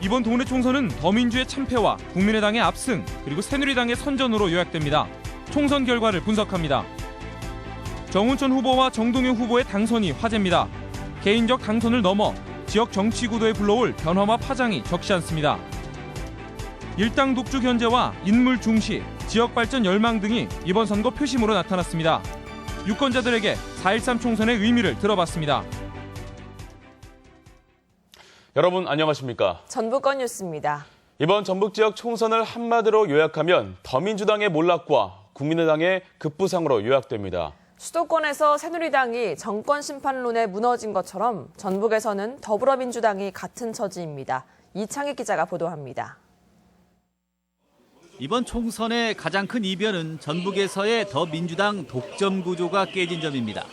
이번 동네 총선은 더민주의 참패와 국민의당의 압승, 그리고 새누리당의 선전으로 요약됩니다. 총선 결과를 분석합니다. 정운천 후보와 정동영 후보의 당선이 화제입니다. 개인적 당선을 넘어 지역 정치 구도에 불러올 변화와 파장이 적지 않습니다. 일당 독주 견제와 인물 중시, 지역 발전 열망 등이 이번 선거 표심으로 나타났습니다. 유권자들에게 4.13 총선의 의미를 들어봤습니다. 여러분 안녕하십니까? 전북권 뉴스입니다. 이번 전북 지역 총선을 한마디로 요약하면 더민주당의 몰락과 국민의당의 급부상으로 요약됩니다. 수도권에서 새누리당이 정권 심판론에 무너진 것처럼 전북에서는 더불어민주당이 같은 처지입니다. 이창익 기자가 보도합니다. 이번 총선의 가장 큰 이변은 전북에서의 더민주당 독점 구조가 깨진 점입니다.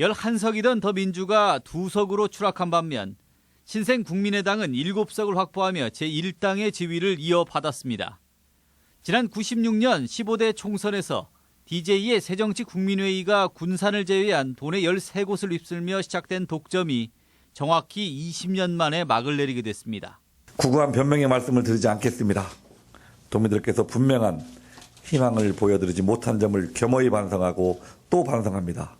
11석이던 더민주가 2석으로 추락한 반면 신생 국민의당은 7석을 확보하며 제1당의 지위를 이어받았습니다. 지난 96년 15대 총선에서 DJ의 새정치국민회의가 군산을 제외한 도내 13곳을 휩쓸며 시작된 독점이 정확히 20년 만에 막을 내리게 됐습니다. 구구한 변명의 말씀을 드리지 않겠습니다. 도민들께서 분명한 희망을 보여드리지 못한 점을 겸허히 반성하고 또 반성합니다.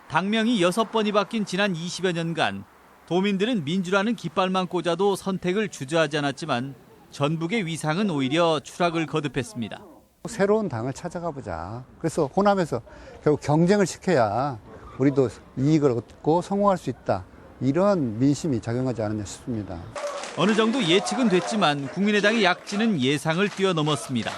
당명이 6번이 바뀐 지난 20여 년간 도민들은 민주라는 깃발만 꽂아도 선택을 주저하지 않았지만 전북의 위상은 오히려 추락을 거듭했습니다. 새로운 당을 찾아가 보자. 그래서 호남에서 결국 경쟁을 시켜야 우리도 이익을 얻고 성공할 수 있다. 이런 민심이 작용하지 않았나 싶습니다. 어느 정도 예측은 됐지만 국민의당의 약진은 예상을 뛰어넘었습니다.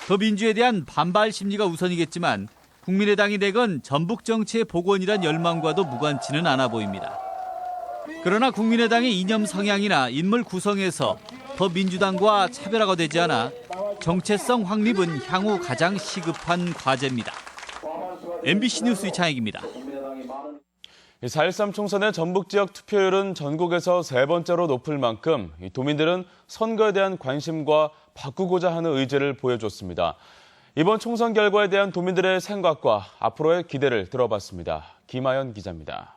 더민주에 대한 반발 심리가 우선이겠지만 국민의당이 되건 전북 정치의 복원이란 열망과도 무관치는 않아 보입니다. 그러나 국민의당의 이념 성향이나 인물 구성에서 더민주당과 차별화가 되지 않아 정체성 확립은 향후 가장 시급한 과제입니다. MBC 뉴스 이창익입니다. 4.13 총선의 전북 지역 투표율은 전국에서 3번째로 높을 만큼 도민들은 선거에 대한 관심과 바꾸고자 하는 의지를 보여줬습니다. 이번 총선 결과에 대한 도민들의 생각과 앞으로의 기대를 들어봤습니다. 김아연 기자입니다.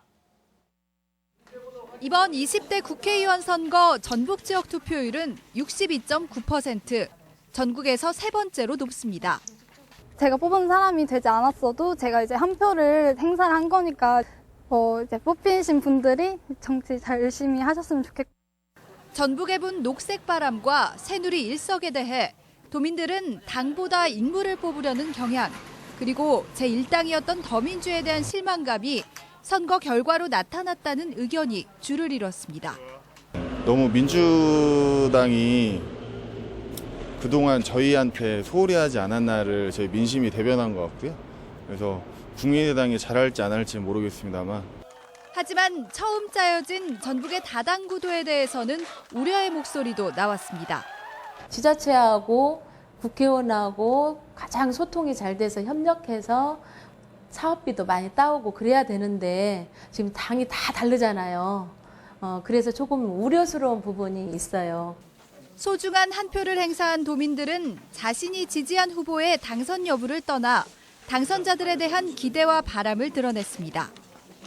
이번 20대 국회의원 선거 전북 지역 투표율은 62.9%, 전국에서 3번째로 높습니다. 제가 뽑은 사람이 되지 않았어도 제가 이제 한 표를 행사를 한 거니까 이제 뽑히신 분들이 정치 잘 열심히 하셨으면 좋겠고. 전북에 분 녹색 바람과 새누리 일석에 대해 도민들은 당보다 인물을 뽑으려는 경향, 그리고 제1당이었던 더민주에 대한 실망감이 선거 결과로 나타났다는 의견이 줄을 이뤘습니다. 너무 민주당이 그동안 저희한테 소홀히 하지 않았나를 저희 민심이 대변한 것 같고요. 그래서 국민의당이 잘할지 안 할지 모르겠습니다만. 하지만 처음 짜여진 전북의 다당 구도에 대해서는 우려의 목소리도 나왔습니다. 지자체하고 국회의원하고 가장 소통이 잘 돼서 협력해서 사업비도 많이 따오고 그래야 되는데 지금 당이 다 다르잖아요. 그래서 조금 우려스러운 부분이 있어요. 소중한 한 표를 행사한 도민들은 자신이 지지한 후보의 당선 여부를 떠나 당선자들에 대한 기대와 바람을 드러냈습니다.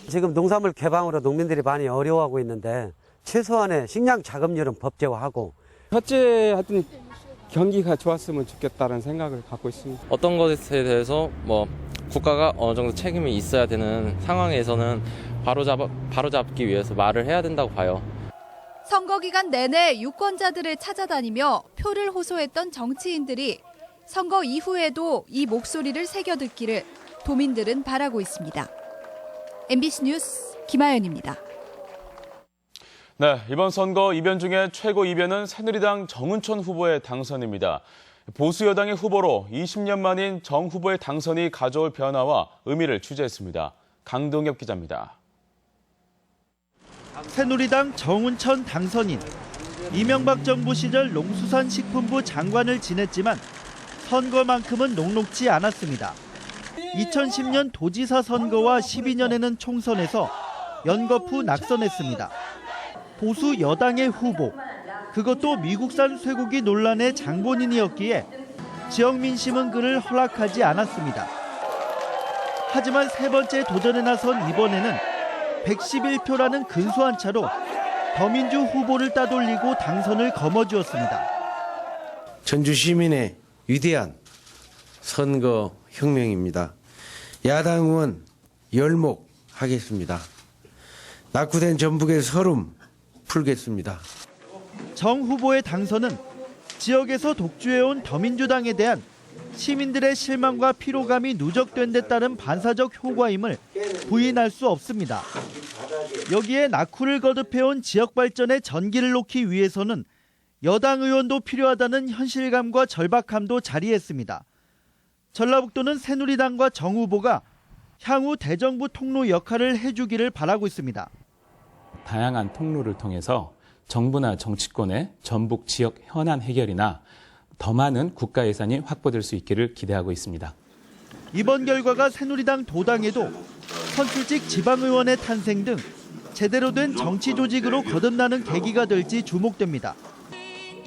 지금 농산물 개방으로 농민들이 많이 어려워하고 있는데 최소한의 식량 자급률은 법제화하고 첫째 하여튼 경기가 좋았으면 좋겠다는 생각을 갖고 있습니다. 어떤 것에 대해서 국가가 어느 정도 책임이 있어야 되는 상황에서는 바로잡기 위해서 말을 해야 된다고 봐요. 선거 기간 내내 유권자들을 찾아다니며 표를 호소했던 정치인들이 선거 이후에도 이 목소리를 새겨듣기를 도민들은 바라고 있습니다. MBC 뉴스 김아연입니다. 네, 이번 선거 이변 중에 최고 이변은 새누리당 정운천 후보의 당선입니다. 보수 여당의 후보로 20년 만인 정 후보의 당선이 가져올 변화와 의미를 취재했습니다. 강동엽 기자입니다. 새누리당 정운천 당선인. 이명박 정부 시절 농수산식품부 장관을 지냈지만 선거만큼은 녹록지 않았습니다. 2010년 도지사 선거와 12년에는 총선에서 연거푸 낙선했습니다. 보수 여당의 후보, 그것도 미국산 쇠고기 논란의 장본인이었기에 지역 민심은 그를 허락하지 않았습니다. 하지만 세 번째 도전에 나선 이번에는 111표라는 근소한 차로 더민주 후보를 따돌리고 당선을 거머쥐었습니다. 전주 시민의 위대한 선거 혁명입니다. 야당 의원 열목하겠습니다. 낙후된 전북의 서름 풀겠습니다. 정 후보의 당선은 지역에서 독주해온 더민주당에 대한 시민들의 실망과 피로감이 누적된 데 따른 반사적 효과임을 부인할 수 없습니다. 여기에 낙후를 거듭해온 지역 발전에 전기를 놓기 위해서는 여당 의원도 필요하다는 현실감과 절박함도 자리했습니다. 전라북도는 새누리당과 정 후보가 향후 대정부 통로 역할을 해주기를 바라고 있습니다. 다양한 통로를 통해서 정부나 정치권의 전북 지역 현안 해결이나 더 많은 국가 예산이 확보될 수 있기를 기대하고 있습니다. 이번 결과가 새누리당 도당에도 선출직 지방의원의 탄생 등 제대로 된 정치 조직으로 거듭나는 계기가 될지 주목됩니다.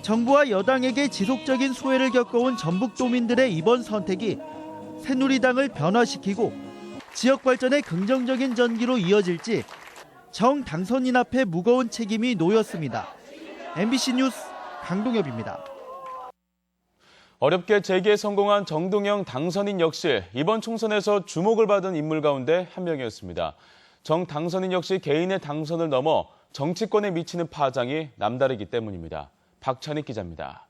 정부와 여당에게 지속적인 소외를 겪어온 전북도민들의 이번 선택이 새누리당을 변화시키고 지역 발전의 긍정적인 전기로 이어질지 정 당선인 앞에 무거운 책임이 놓였습니다. MBC 뉴스 강동엽입니다. 어렵게 재기에 성공한 정동영 당선인 역시 이번 총선에서 주목을 받은 인물 가운데 한 명이었습니다. 정 당선인 역시 개인의 당선을 넘어 정치권에 미치는 파장이 남다르기 때문입니다. 박찬익 기자입니다.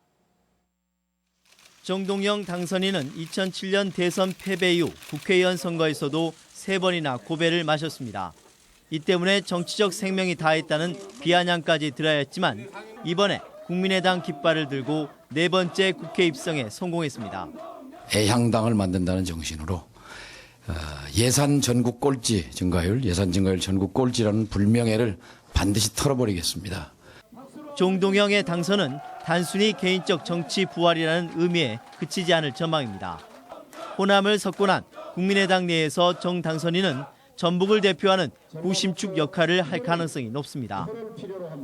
정동영 당선인은 2007년 대선 패배 이후 국회의원 선거에서도 3번이나 고배를 마셨습니다. 이 때문에 정치적 생명이 다했다는 비아냥까지 들어야 했지만 이번에 국민의당 깃발을 들고 4번째 국회 입성에 성공했습니다. 애향당을 만든다는 정신으로 예산 전국 꼴찌 증가율, 예산 증가율 전국 꼴찌라는 불명예를 반드시 털어버리겠습니다. 정동영의 당선은 단순히 개인적 정치 부활이라는 의미에 그치지 않을 전망입니다. 호남을 석권한 국민의당 내에서 정 당선인은 전북을 대표하는 구심축 역할을 할 가능성이 높습니다.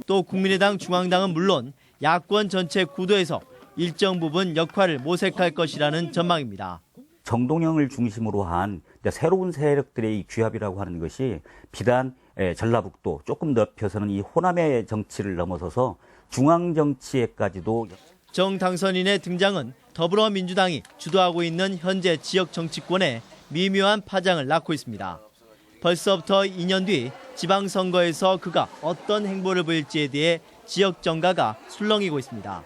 또 국민의당 중앙당은 물론 야권 전체 구도에서 일정 부분 역할을 모색할 것이라는 전망입니다. 정동영을 중심으로 한 새로운 세력들의 규합이라고 하는 것이 비단 전라북도 조금 넓혀서는 이 호남의 정치를 넘어서서 중앙 정치에까지도. 정 당선인의 등장은 더불어민주당이 주도하고 있는 현재 지역 정치권에 미묘한 파장을 낳고 있습니다. 벌써부터 2년 뒤 지방선거에서 그가 어떤 행보를 보일지에 대해 지역 정가가 술렁이고 있습니다.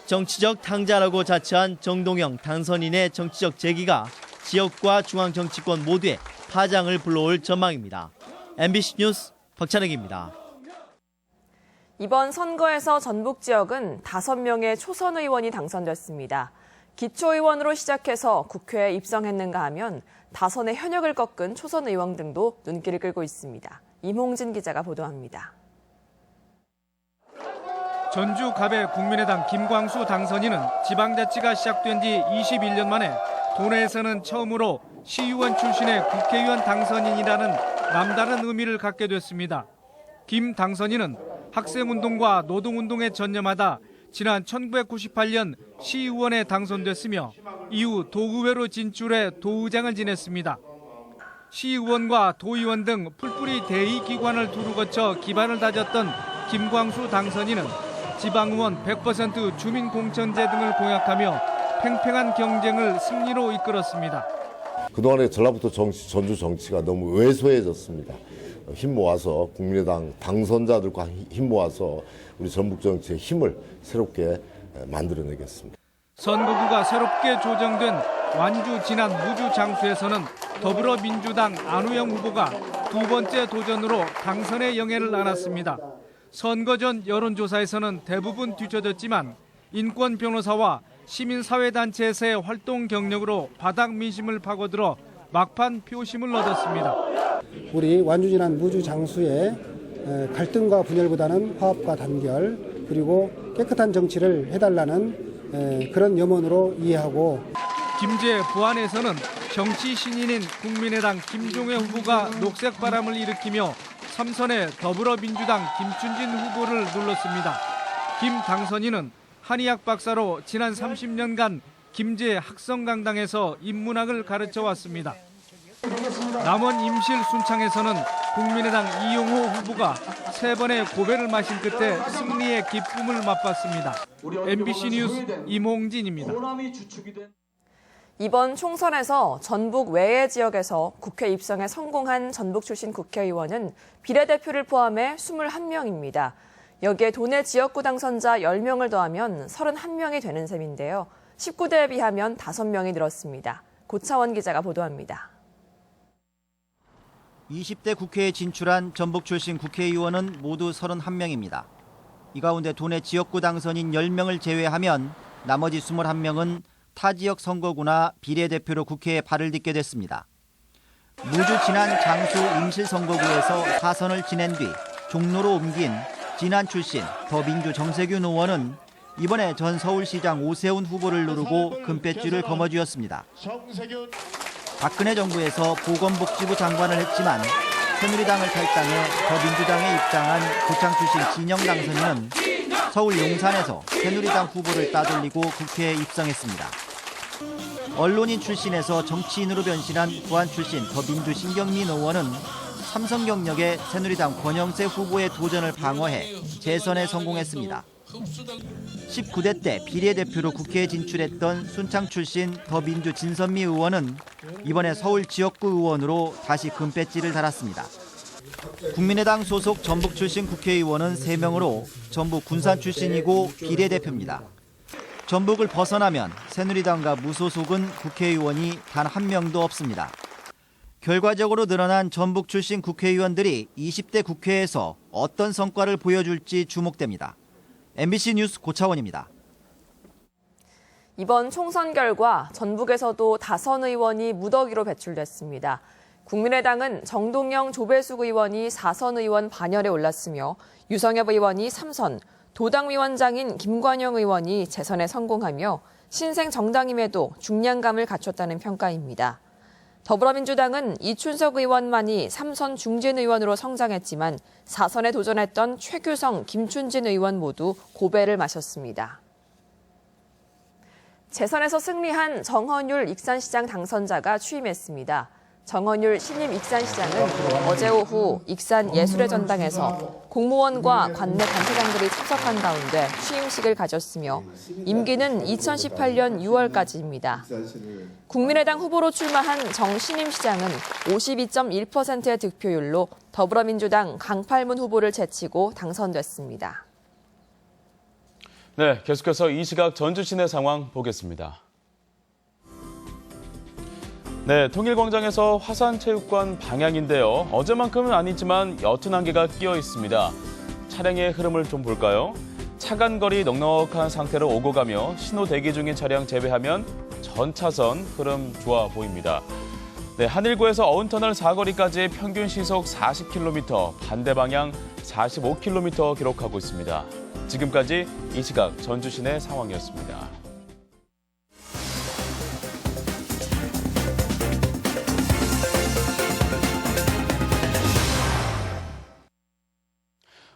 정치적 탕자라고 자처한 정동영 당선인의 정치적 재기가 지역과 중앙정치권 모두에 파장을 불러올 전망입니다. MBC 뉴스 박찬혁입니다. 이번 선거에서 전북 지역은 5명의 초선 의원이 당선됐습니다. 기초의원으로 시작해서 국회에 입성했는가 하면 다선의 현역을 꺾은 초선 의원 등도 눈길을 끌고 있습니다. 임홍진 기자가 보도합니다. 전주 갑의 국민의당 김광수 당선인은 지방자치가 시작된 지 21년 만에 도내에서는 처음으로 시의원 출신의 국회의원 당선인이라는 남다른 의미를 갖게 됐습니다. 김 당선인은 학생운동과 노동운동에 전념하다 지난 1998년 시의원에 당선됐으며 이후 도의회로 진출해 도의장을 지냈습니다. 시의원과 도의원 등 풀뿌리 대의기관을 두루 거쳐 기반을 다졌던 김광수 당선인은 지방의원 100% 주민공천제 등을 공약하며 팽팽한 경쟁을 승리로 이끌었습니다. 그동안의 전라북도 정치, 전주 정치가 너무 왜소해졌습니다. 힘 모아서 국민의당 당선자들과 힘 모아서 우리 전북 정치의 힘을 새롭게 만들어내겠습니다. 선거구가 새롭게 조정된 완주 진안 무주 장수에서는 더불어민주당 안우영 후보가 2번째 도전으로 당선의 영예를 안았습니다. 선거 전 여론조사에서는 대부분 뒤처졌지만 인권 변호사와 시민사회단체에서의 활동 경력으로 바닥 민심을 파고들어 막판 표심을 얻었습니다. 우리 완주 진안 무주 장수의 갈등과 분열보다는 화합과 단결 그리고 깨끗한 정치를 해달라는 그런 염원으로 이해하고 김제 부안에서는 정치 신인인 국민의당 김종회 후보가 녹색 바람을 일으키며 3선의 더불어민주당 김춘진 후보를 눌렀습니다. 김 당선인은 한의학 박사로 지난 30년간 김제 학성강당에서 인문학을 가르쳐 왔습니다. 남원 임실 순창에서는 국민의당 이용호 후보가 3번의 고배를 마신 끝에 승리의 기쁨을 맛봤습니다. MBC 뉴스 임홍진입니다. 이번 총선에서 전북 외의 지역에서 국회 입성에 성공한 전북 출신 국회의원은 비례대표를 포함해 21명입니다. 여기에 도내 지역구 당선자 10명을 더하면 31명이 되는 셈인데요. 19대에 비하면 5명이 늘었습니다. 고차원 기자가 보도합니다. 20대 국회에 진출한 전북 출신 국회의원은 모두 31명입니다. 이 가운데 도내 지역구 당선인 10명을 제외하면 나머지 21명은 타 지역 선거구나 비례대표로 국회에 발을 딛게 됐습니다. 무주 지난 장수 임실 선거구에서 4선을 지낸 뒤 종로로 옮긴 진안 출신 더민주 정세균 의원은 이번에 전 서울시장 오세훈 후보를 누르고 금배지를 거머쥐었습니다. 박근혜 정부에서 보건복지부 장관을 했지만 새누리당을 탈당해 더민주당에 입당한 고창 출신 진영 당선인은 서울 용산에서 새누리당 후보를 따돌리고 국회에 입성했습니다. 언론인 출신에서 정치인으로 변신한 부안 출신 더민주 신경민 의원은 삼성 경력의 새누리당 권영세 후보의 도전을 방어해 재선에 성공했습니다. 19대 때 비례대표로 국회에 진출했던 순창 출신 더민주 진선미 의원은 이번에 서울 지역구 의원으로 다시 금배지를 달았습니다. 국민의당 소속 전북 출신 국회의원은 3명으로 전북 군산 출신이고 비례대표입니다. 전북을 벗어나면 새누리당과 무소속은 국회의원이 단 1명도 없습니다. 결과적으로 늘어난 전북 출신 국회의원들이 20대 국회에서 어떤 성과를 보여줄지 주목됩니다. MBC 뉴스 고차원입니다. 이번 총선 결과 전북에서도 다선 의원이 무더기로 배출됐습니다. 국민의당은 정동영, 조배숙 의원이 4선 의원 반열에 올랐으며 유성엽 의원이 3선, 도당위원장인 김관영 의원이 재선에 성공하며 신생 정당임에도 중량감을 갖췄다는 평가입니다. 더불어민주당은 이춘석 의원만이 3선 중진 의원으로 성장했지만 4선에 도전했던 최규성, 김춘진 의원 모두 고배를 마셨습니다. 재선에서 승리한 정헌율 익산시장 당선자가 취임했습니다. 정헌율 신임 익산시장은 어제 오후 익산 예술의 전당에서 공무원과 관내 단체장들이 참석한 가운데 취임식을 가졌으며 임기는 2018년 6월까지입니다. 국민의당 후보로 출마한 정 신임 시장은 52.1%의 득표율로 더불어민주당 강팔문 후보를 제치고 당선됐습니다. 네, 계속해서 이 시각 전주 시내 상황 보겠습니다. 네, 통일광장에서 화산체육관 방향인데요. 어제만큼은 아니지만 옅은 안개가 끼어 있습니다. 차량의 흐름을 좀 볼까요? 차간거리 넉넉한 상태로 오고 가며 신호 대기 중인 차량 제외하면 전 차선 흐름 좋아 보입니다. 네, 한일구에서 어운터널 사거리까지 평균 시속 40km, 반대 방향 45km 기록하고 있습니다. 지금까지 이 시각 전주 시내 상황이었습니다.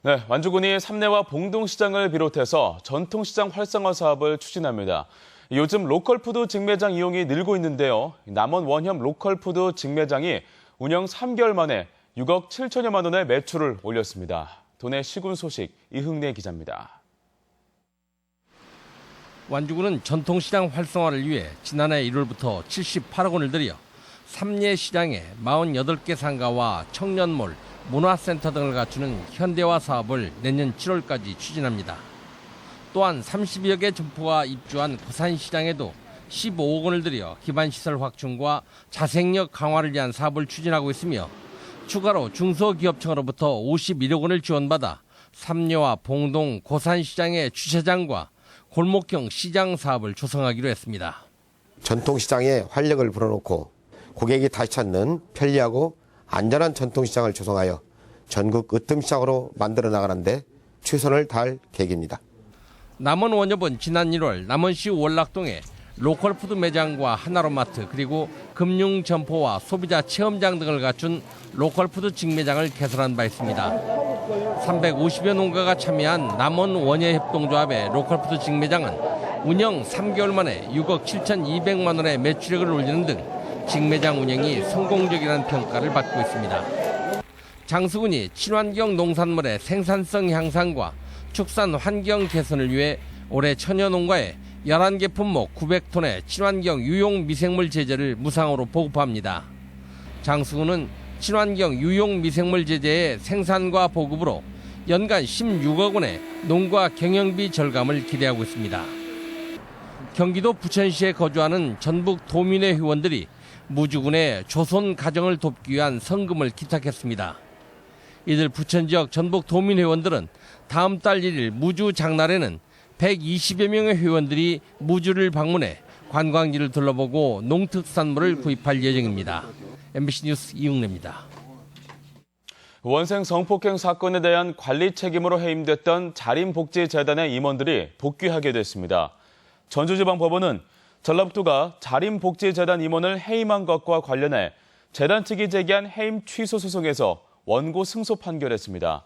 네, 완주군이 삼내와 봉동시장을 비롯해서 전통시장 활성화 사업을 추진합니다. 요즘 로컬푸드 직매장 이용이 늘고 있는데요. 남원 원협 로컬푸드 직매장이 운영 3개월 만에 6억 7천여만 원의 매출을 올렸습니다. 도내 시군 소식 이흥래 기자입니다. 완주군은 전통시장 활성화를 위해 지난해 1월부터 78억 원을 들여 삼례 시장에 48개 상가와 청년몰, 문화센터 등을 갖추는 현대화 사업을 내년 7월까지 추진합니다. 또한 30여 개 점포가 입주한 고산시장에도 15억 원을 들여 기반시설 확충과 자생력 강화를 위한 사업을 추진하고 있으며 추가로 중소기업청으로부터 51억 원을 지원받아 삼례와 봉동, 고산시장의 주차장과 골목형 시장 사업을 조성하기로 했습니다. 전통시장에 활력을 불어넣고 고객이 다시 찾는 편리하고 안전한 전통시장을 조성하여 전국 으뜸시장으로 만들어 나가는데 최선을 다할 계획입니다. 남원 원협은 지난 1월 남원시 월락동에 로컬푸드 매장과 하나로마트 그리고 금융점포와 소비자 체험장 등을 갖춘 로컬푸드 직매장을 개설한 바 있습니다. 350여 농가가 참여한 남원 원예협동조합의 로컬푸드 직매장은 운영 3개월 만에 6억 7,200만 원의 매출액을 올리는 등 직매장 운영이 성공적이라는 평가를 받고 있습니다. 장수군이 친환경 농산물의 생산성 향상과 축산 환경 개선을 위해 올해 천여농가에 11개 품목 900톤의 친환경 유용 미생물 제재를 무상으로 보급합니다. 장수군은 친환경 유용 미생물 제재의 생산과 보급으로 연간 16억 원의 농가 경영비 절감을 기대하고 있습니다. 경기도 부천시에 거주하는 전북 도민회 회원들이 무주군의 조선 가정을 돕기 위한 성금을 기탁했습니다. 이들 부천 지역 전북 도민 회원들은 다음 달 1일 무주 장날에는 120여 명의 회원들이 무주를 방문해 관광지를 둘러보고 농특산물을 구입할 예정입니다. MBC 뉴스 이웅래입니다. 원생 성폭행 사건에 대한 관리 책임으로 해임됐던 자림복지재단의 임원들이 복귀하게 됐습니다. 전주지방법원은 전라북도가 자림복지재단 임원을 해임한 것과 관련해 재단 측이 제기한 해임 취소 소송에서 원고 승소 판결했습니다.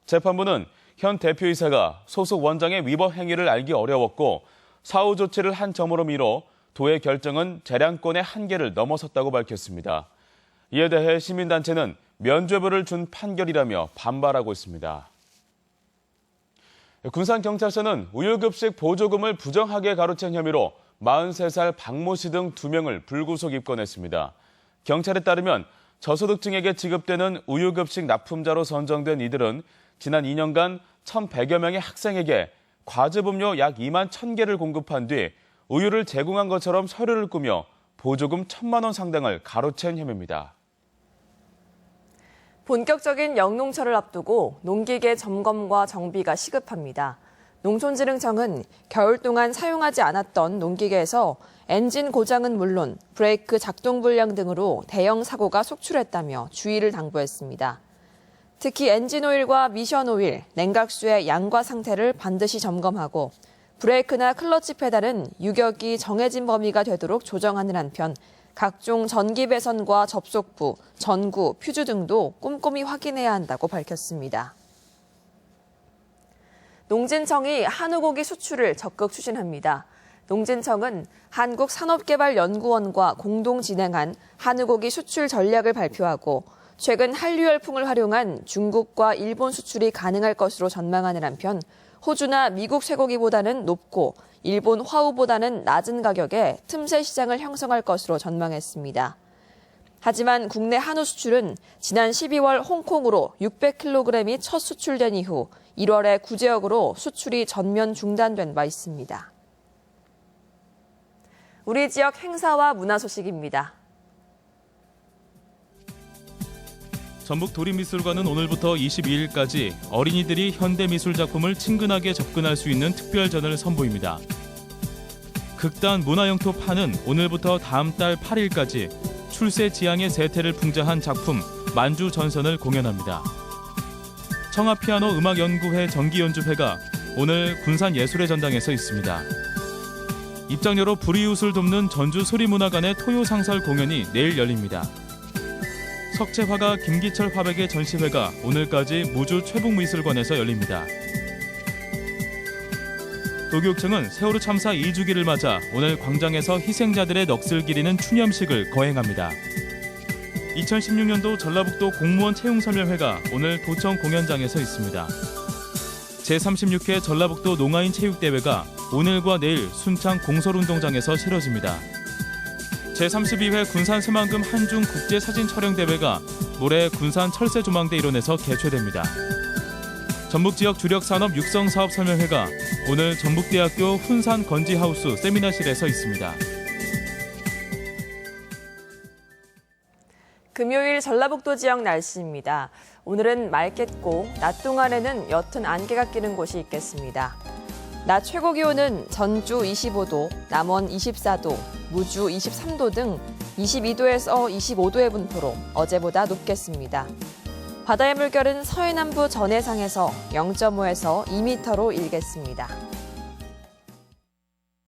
재판부는 현 대표이사가 소속 원장의 위법 행위를 알기 어려웠고 사후 조치를 한 점으로 미뤄 도의 결정은 재량권의 한계를 넘어섰다고 밝혔습니다. 이에 대해 시민단체는 면죄부를 준 판결이라며 반발하고 있습니다. 군산경찰서는 우유급식 보조금을 부정하게 가로챈 혐의로 43살 박모 씨 등 2명을 불구속 입건했습니다. 경찰에 따르면 저소득층에게 지급되는 우유급식 납품자로 선정된 이들은 지난 2년간 1,100여 명의 학생에게 과즙음료 약 2만 1,000개를 공급한 뒤 우유를 제공한 것처럼 서류를 꾸며 보조금 1,000만 원 상당을 가로챈 혐의입니다. 본격적인 영농철을 앞두고 농기계 점검과 정비가 시급합니다. 농촌진흥청은 겨울 동안 사용하지 않았던 농기계에서 엔진 고장은 물론 브레이크 작동 불량 등으로 대형 사고가 속출했다며 주의를 당부했습니다. 특히 엔진오일과 미션오일, 냉각수의 양과 상태를 반드시 점검하고 브레이크나 클러치 페달은 유격이 정해진 범위가 되도록 조정하는 한편 각종 전기 배선과 접속부, 전구, 퓨즈 등도 꼼꼼히 확인해야 한다고 밝혔습니다. 농진청이 한우고기 수출을 적극 추진합니다. 농진청은 한국산업개발연구원과 공동 진행한 한우고기 수출 전략을 발표하고 최근 한류 열풍을 활용한 중국과 일본 수출이 가능할 것으로 전망하는 한편 호주나 미국 쇠고기보다는 높고 일본 화우보다는 낮은 가격에 틈새 시장을 형성할 것으로 전망했습니다. 하지만 국내 한우 수출은 지난 12월 홍콩으로 600kg이 첫 수출된 이후 1월에 구제역으로 수출이 전면 중단된 바 있습니다. 우리 지역 행사와 문화 소식입니다. 전북도립미술관은 오늘부터 22일까지 어린이들이 현대미술 작품을 친근하게 접근할 수 있는 특별전을 선보입니다. 극단 문화영토 판은 오늘부터 다음 달 8일까지 출세지향의 세태를 풍자한 작품 만주전선을 공연합니다. 청하피아노 음악연구회 정기연주회가 오늘 군산예술의 전당에서 있습니다. 입장료로 불이웃을 돕는 전주소리문화관의 토요상설 공연이 내일 열립니다. 석채화가 김기철 화백의 전시회가 오늘까지 무주 최북미술관에서 열립니다. 도교육청은 세월호 참사 2주기를 맞아 오늘 광장에서 희생자들의 넋을 기리는 추념식을 거행합니다. 2016년도 전라북도 공무원 채용설명회가 오늘 도청 공연장에서 있습니다. 제36회 전라북도 농아인 체육대회가 오늘과 내일 순창 공설운동장에서 치러집니다. 제32회 군산 새만금 한중 국제사진촬영대회가 모레 군산 철새조망대 일원에서 개최됩니다. 전북지역 주력산업 육성사업 설명회가 오늘 전북대학교 훈산 건지하우스 세미나실에서 있습니다. 금요일 전라북도 지역 날씨입니다. 오늘은 맑겠고 낮 동안에는 옅은 안개가 끼는 곳이 있겠습니다. 낮 최고 기온은 전주 25도, 남원 24도, 무주 23도 등 22도에서 25도의 분포로 어제보다 높겠습니다. 바다의 물결은 서해남부 전해상에서 0.5에서 2m로 일겠습니다.